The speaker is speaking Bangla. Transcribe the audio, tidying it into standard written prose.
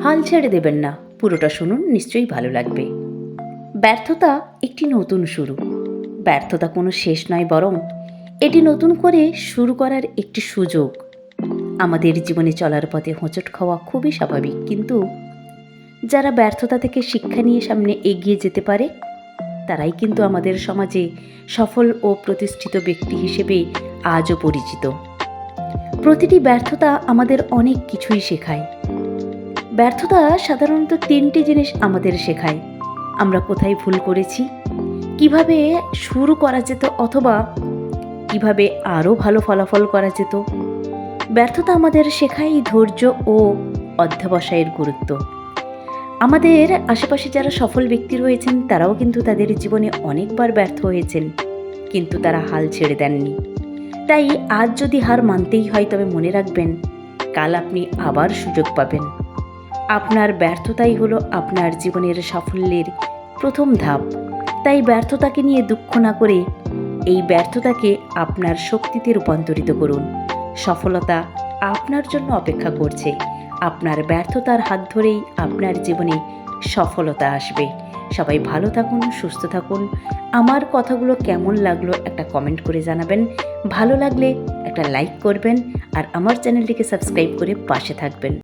হাল ছেড়ে দেবেন না, পুরোটা শুনুন, নিশ্চয়ই ভালো লাগবে। ব্যর্থতা একটি নতুন শুরু। ব্যর্থতা কোনো শেষ নয়, বরং এটি নতুন করে শুরু করার একটি সুযোগ। আমাদের জীবনে চলার পথে হোঁচট খাওয়া খুবই স্বাভাবিক, কিন্তু যারা ব্যর্থতা থেকে শিক্ষা নিয়ে সামনে এগিয়ে যেতে পারে তারাই কিন্তু আমাদের সমাজে সফল ও প্রতিষ্ঠিত ব্যক্তি হিসেবে আজও পরিচিত। প্রতিটি ব্যর্থতা আমাদের অনেক কিছুই শেখায়। ব্যর্থতা সাধারণত তিনটি জিনিস আমাদের শেখায়: আমরা কোথায় ভুল করেছি, কিভাবে শুরু করা যেত, অথবা কিভাবে আরও ভালো ফলাফল করা যেত। ব্যর্থতা আমাদের শেখায় ধৈর্য ও অধ্যবসায়ের গুরুত্ব। আমাদের আশেপাশে যারা সফল ব্যক্তি রয়েছেন তারাও কিন্তু তাদের জীবনে অনেকবার ব্যর্থ হয়েছেন, কিন্তু তারা হাল ছেড়ে দেননি। তাই আজ যদি হার মানতেই হয়, তবে মনে রাখবেন কাল আপনি আবার সুযোগ পাবেন। আপনার ব্যর্থতাই হলো আপনার জীবনের সাফল্যের প্রথম ধাপ। তাই ব্যর্থতাকে নিয়ে দুঃখ না করে এই ব্যর্থতাকে আপনার শক্তিতে রূপান্তরিত করুন। সফলতা আপনার জন্য অপেক্ষা করছে। আপনার ব্যর্থতার হাত ধরেই আপনার জীবনে সফলতা আসবে। সবাই ভালো থাকুন, সুস্থ থাকুন। আমার কথাগুলো কেমন লাগলো একটা কমেন্ট করে জানাবেন। ভালো লাগলে একটা লাইক করবেন আর আমার চ্যানেলটিকে সাবস্ক্রাইব করে পাশে থাকবেন।